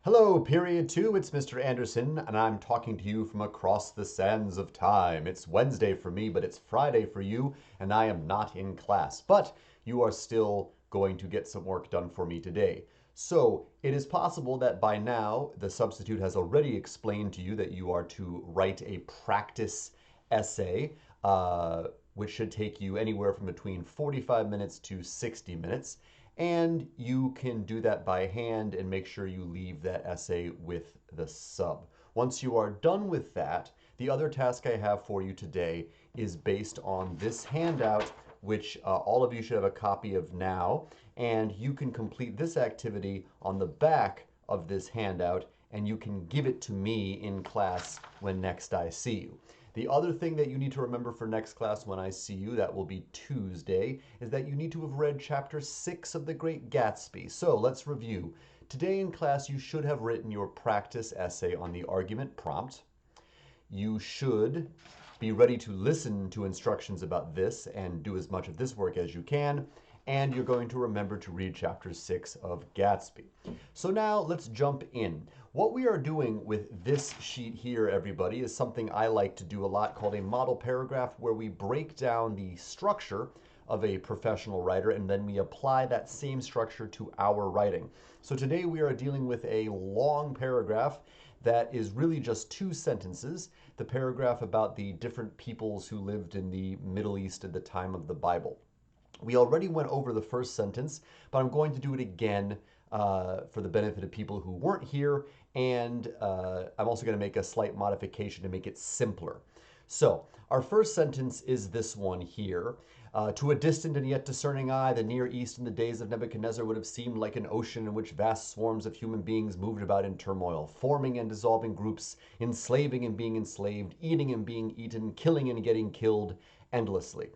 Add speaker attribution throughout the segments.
Speaker 1: Hello, period two. It's Mr. Anderson, and I'm talking to you from across the sands of time. It's Wednesday for me, but it's Friday for you, and I am not in class. But you are still going to get some work done for me today. So it is possible that by now the substitute has already explained to you that you are to write a practice essay, which should take you anywhere from between 45 minutes to 60 minutes. And you can do that by hand and make sure you leave that essay with the sub. Once you are done with that, the other task I have for you today is based on this handout, which all of you should have a copy of now. And you can complete this activity on the back of this handout, and you can give it to me in class when next I see you. The other thing that you need to remember for next class when I see you, that will be Tuesday, is that you need to have read chapter 6 of The Great Gatsby. So let's review. Today in class, you should have written your practice essay on the argument prompt. You should be ready to listen to instructions about this and do as much of this work as you can. And you're going to remember to read chapter 6 of Gatsby. So now let's jump in. What we are doing with this sheet here, everybody, is something I like to do a lot called a model paragraph, where we break down the structure of a professional writer and then we apply that same structure to our writing. So today we are dealing with a long paragraph that is really just two sentences. The paragraph about the different peoples who lived in the Middle East at the time of the Bible. We already went over the first sentence, but I'm going to do it again for the benefit of people who weren't here, and I'm also going to make a slight modification to make it simpler. So our first sentence is this one here. To a distant and yet discerning eye, the Near East in the days of Nebuchadnezzar would have seemed like an ocean in which vast swarms of human beings moved about in turmoil, forming and dissolving groups, enslaving and being enslaved, eating and being eaten, killing and getting killed endlessly.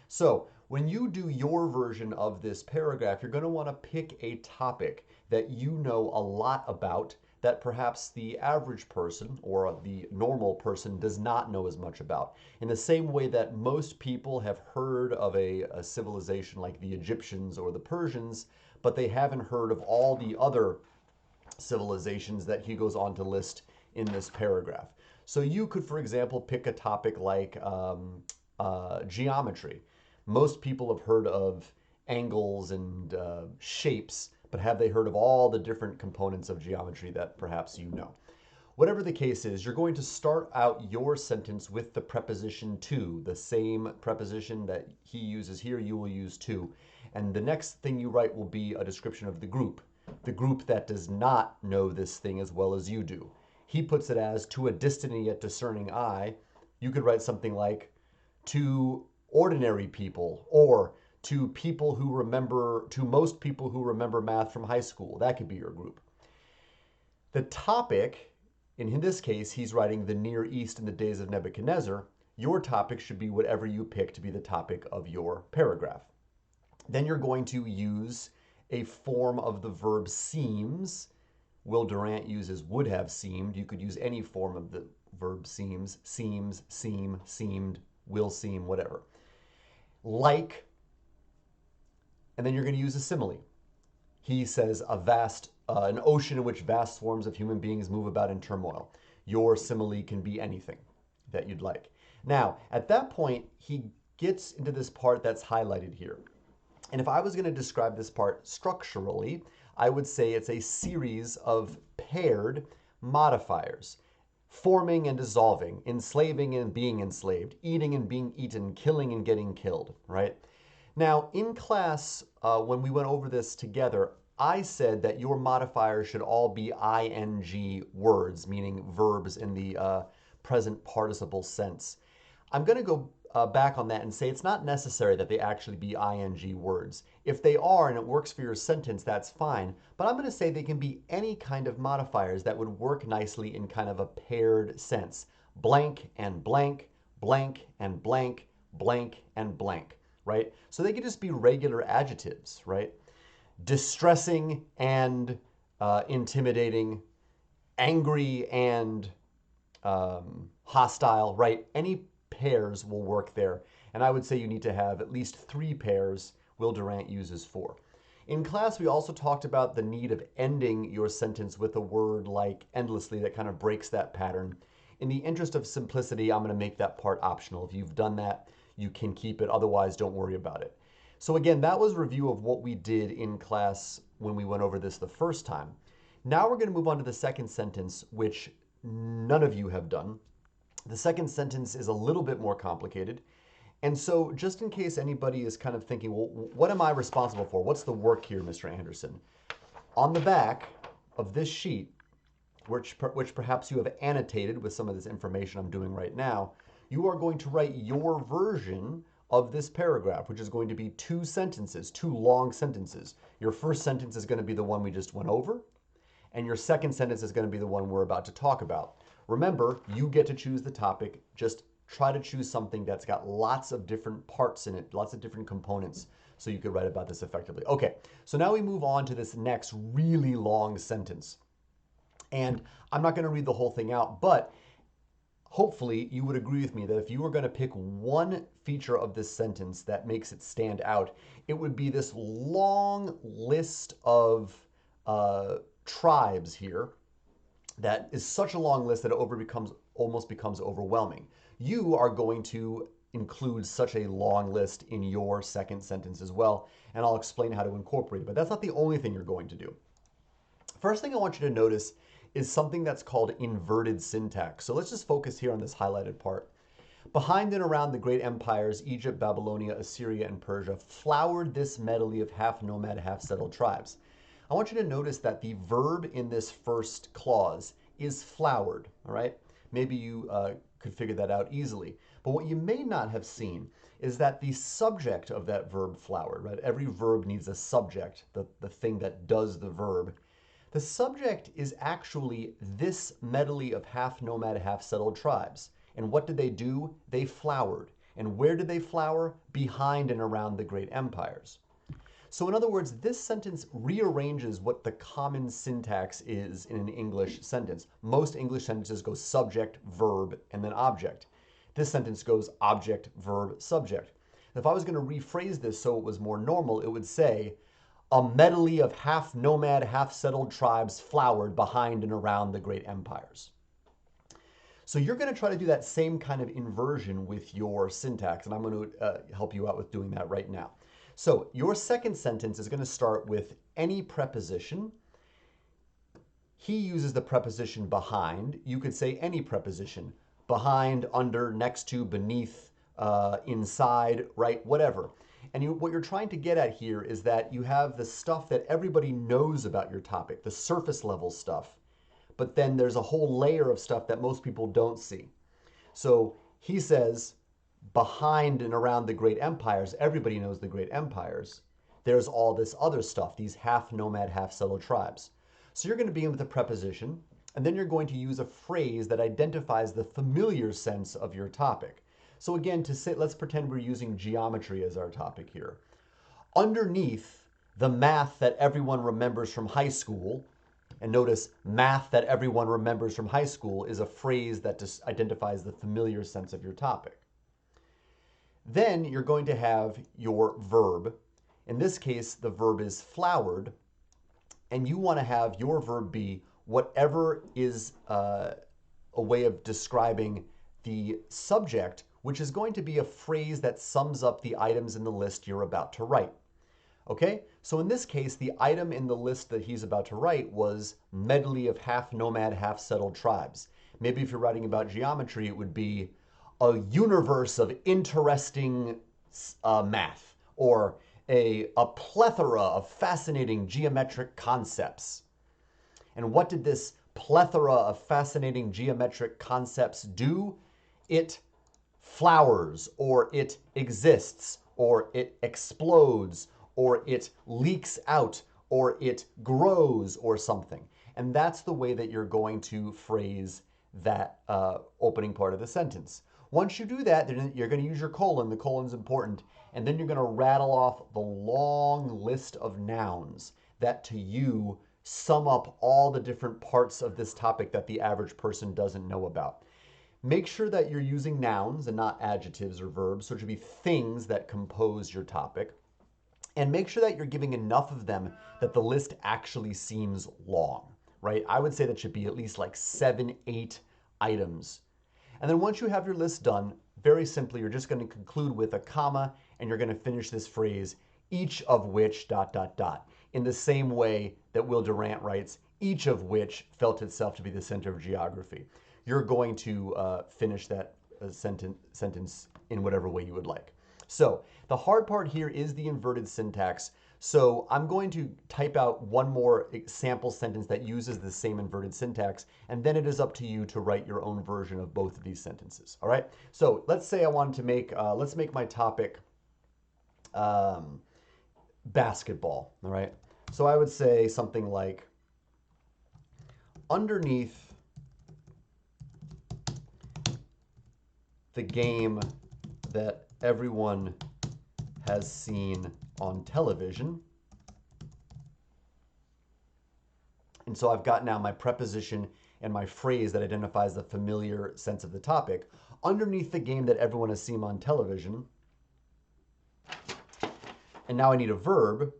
Speaker 1: So when you do your version of this paragraph, you're going to want to pick a topic that you know a lot about that perhaps the average person or the normal person does not know as much about. In the same way that most people have heard of a civilization like the Egyptians or the Persians, but they haven't heard of all the other civilizations that he goes on to list in this paragraph. So you could, for example, pick a topic like geometry. Most people have heard of angles and shapes, but have they heard of all the different components of geometry that perhaps you know? Whatever the case is, you're going to start out your sentence with the preposition to, the same preposition that he uses here, you will use to. And the next thing you write will be a description of the group that does not know this thing as well as you do. He puts it as to a distant and yet discerning eye. You could write something like to ordinary people, or to people who remember, to most people who remember math from high school. That could be your group. The topic, in this case, he's writing the Near East in the days of Nebuchadnezzar. Your topic should be whatever you pick to be the topic of your paragraph. Then you're going to use a form of the verb seems. Will Durant uses would have seemed. You could use any form of the verb seems, seems, seem, seemed, will seem, whatever. Like, and then you're going to use a simile. He says an ocean in which vast swarms of human beings move about in turmoil. Your simile can be anything that you'd like. Now, at that point, he gets into this part that's highlighted here. And if I was going to describe this part structurally, I would say it's a series of paired modifiers. Forming and dissolving, enslaving and being enslaved, eating and being eaten, killing and getting killed, right? Now, in class, when we went over this together, I said that your modifiers should all be ing words, meaning verbs in the present participle sense. I'm going to go back on that and say it's not necessary that they actually be ing words. If they are and it works for your sentence, that's fine. But I'm going to say they can be any kind of modifiers that would work nicely in kind of a paired sense. Blank and blank, blank and blank, blank and blank, right? So they could just be regular adjectives, right? Distressing and intimidating, angry and hostile, right? Any pairs will work there. And I would say you need to have at least 3 pairs. Will Durant uses 4. In class, we also talked about the need of ending your sentence with a word like endlessly that kind of breaks that pattern. In the interest of simplicity, I'm going to make that part optional. If you've done that, you can keep it. Otherwise, don't worry about it. So again, that was a review of what we did in class when we went over this the first time. Now we're going to move on to the second sentence, which none of you have done. The second sentence is a little bit more complicated. And so just in case anybody is kind of thinking, well, what am I responsible for? What's the work here, Mr. Anderson? On the back of this sheet, which perhaps you have annotated with some of this information I'm doing right now, you are going to write your version of this paragraph, which is going to be two sentences, two long sentences. Your first sentence is going to be the one we just went over, and your second sentence is going to be the one we're about to talk about. Remember, you get to choose the topic. Just try to choose something that's got lots of different parts in it, lots of different components, so you could write about this effectively. Okay, so now we move on to this next really long sentence. And I'm not going to read the whole thing out, but hopefully you would agree with me that if you were going to pick one feature of this sentence that makes it stand out, it would be this long list of tribes here that is such a long list that it almost becomes overwhelming. You are going to include such a long list in your second sentence as well, and I'll explain how to incorporate it, but that's not the only thing you're going to do. First thing I want you to notice is something that's called inverted syntax. So let's just focus here on this highlighted part. Behind and around the great empires, Egypt, Babylonia, Assyria, and Persia, flowered this medley of half-nomad, half-settled tribes. I want you to notice that the verb in this first clause is flowered, all right? Maybe you could figure that out easily. But what you may not have seen is that the subject of that verb flowered, right? Every verb needs a subject, the thing that does the verb. The subject is actually this medley of half-nomad, half-settled tribes. And what did they do? They flowered. And where did they flower? Behind and around the great empires. So in other words, this sentence rearranges what the common syntax is in an English sentence. Most English sentences go subject, verb, and then object. This sentence goes object, verb, subject. If I was going to rephrase this so it was more normal, it would say, a medley of half-nomad, half-settled tribes flowered behind and around the great empires. So you're going to try to do that same kind of inversion with your syntax, and I'm going to help you out with doing that right now. So your second sentence is going to start with any preposition. He uses the preposition behind. You could say any preposition. Behind, under, next to, beneath, inside, right, whatever. And what you're trying to get at here is that you have the stuff that everybody knows about your topic, the surface level stuff. But then there's a whole layer of stuff that most people don't see. So he says, behind and around the great empires, everybody knows the great empires. There's all this other stuff, these half-nomad, half-settled tribes. So you're going to begin with a preposition, and then you're going to use a phrase that identifies the familiar sense of your topic. So again, let's pretend we're using geometry as our topic here. Underneath the math that everyone remembers from high school, and notice math that everyone remembers from high school is a phrase that just identifies the familiar sense of your topic. Then you're going to have your verb. In this case, the verb is flowered, and you want to have your verb be whatever is a way of describing the subject, which is going to be a phrase that sums up the items in the list you're about to write. Okay, so in this case, the item in the list that he's about to write was medley of half-nomad, half-settled tribes. Maybe if you're writing about geometry, it would be a universe of interesting math, or a plethora of fascinating geometric concepts. And what did this plethora of fascinating geometric concepts do? It flowers, or it exists, or it explodes, or it leaks out, or it grows, or something. And that's the way that you're going to phrase that opening part of the sentence. Once you do that, then you're going to use your colon. The colon's important. And then you're going to rattle off the long list of nouns that to you sum up all the different parts of this topic that the average person doesn't know about. Make sure that you're using nouns and not adjectives or verbs, so it should be things that compose your topic. And make sure that you're giving enough of them that the list actually seems long, right? I would say that should be at least like 7, 8 items. And then once you have your list done, very simply, you're just going to conclude with a comma and you're going to finish this phrase, each of which, dot, dot, dot, in the same way that Will Durant writes, each of which felt itself to be the center of geography. You're going to finish that sentence in whatever way you would like. So the hard part here is the inverted syntax. So I'm going to type out one more sample sentence that uses the same inverted syntax, and then it is up to you to write your own version of both of these sentences. All right. So let's say I wanted to make, let's make my topic basketball. All right. So I would say something like, underneath the game that everyone has seen on television. And so I've got now my preposition and my phrase that identifies the familiar sense of the topic. Underneath the game that everyone has seen on television. And now I need a verb.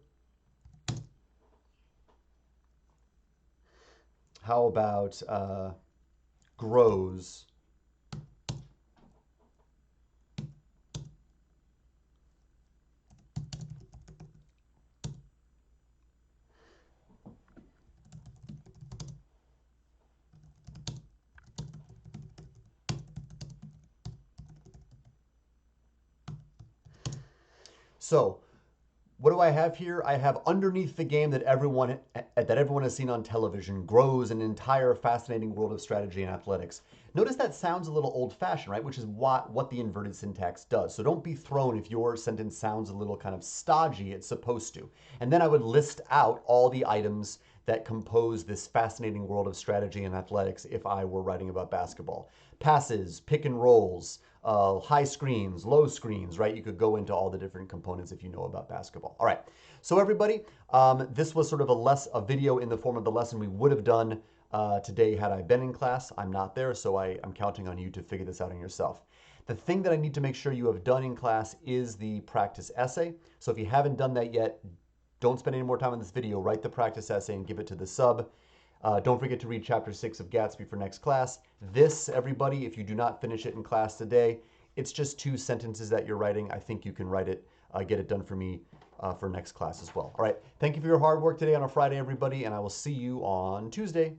Speaker 1: How about grows? So what do I have here? I have underneath the game that everyone has seen on television grows an entire fascinating world of strategy and athletics. Notice that sounds a little old-fashioned, right? Which is what the inverted syntax does. So don't be thrown if your sentence sounds a little kind of stodgy. It's supposed to. And then I would list out all the items that compose this fascinating world of strategy and athletics if I were writing about basketball. Passes, pick and rolls, high screens, low screens, right? You could go into all the different components if you know about basketball. All right, so everybody, this was sort of a video in the form of the lesson we would have done today had I been in class. I'm not there, so I'm counting on you to figure this out on yourself. The thing that I need to make sure you have done in class is the practice essay. So if you haven't done that yet, don't spend any more time on this video. Write the practice essay and give it to the sub. Don't forget to read Chapter 6 of Gatsby for next class. This, everybody, if you do not finish it in class today, it's just 2 sentences that you're writing. I think you can write it, get it done for me for next class as well. All right, thank you for your hard work today on a Friday, everybody, and I will see you on Tuesday.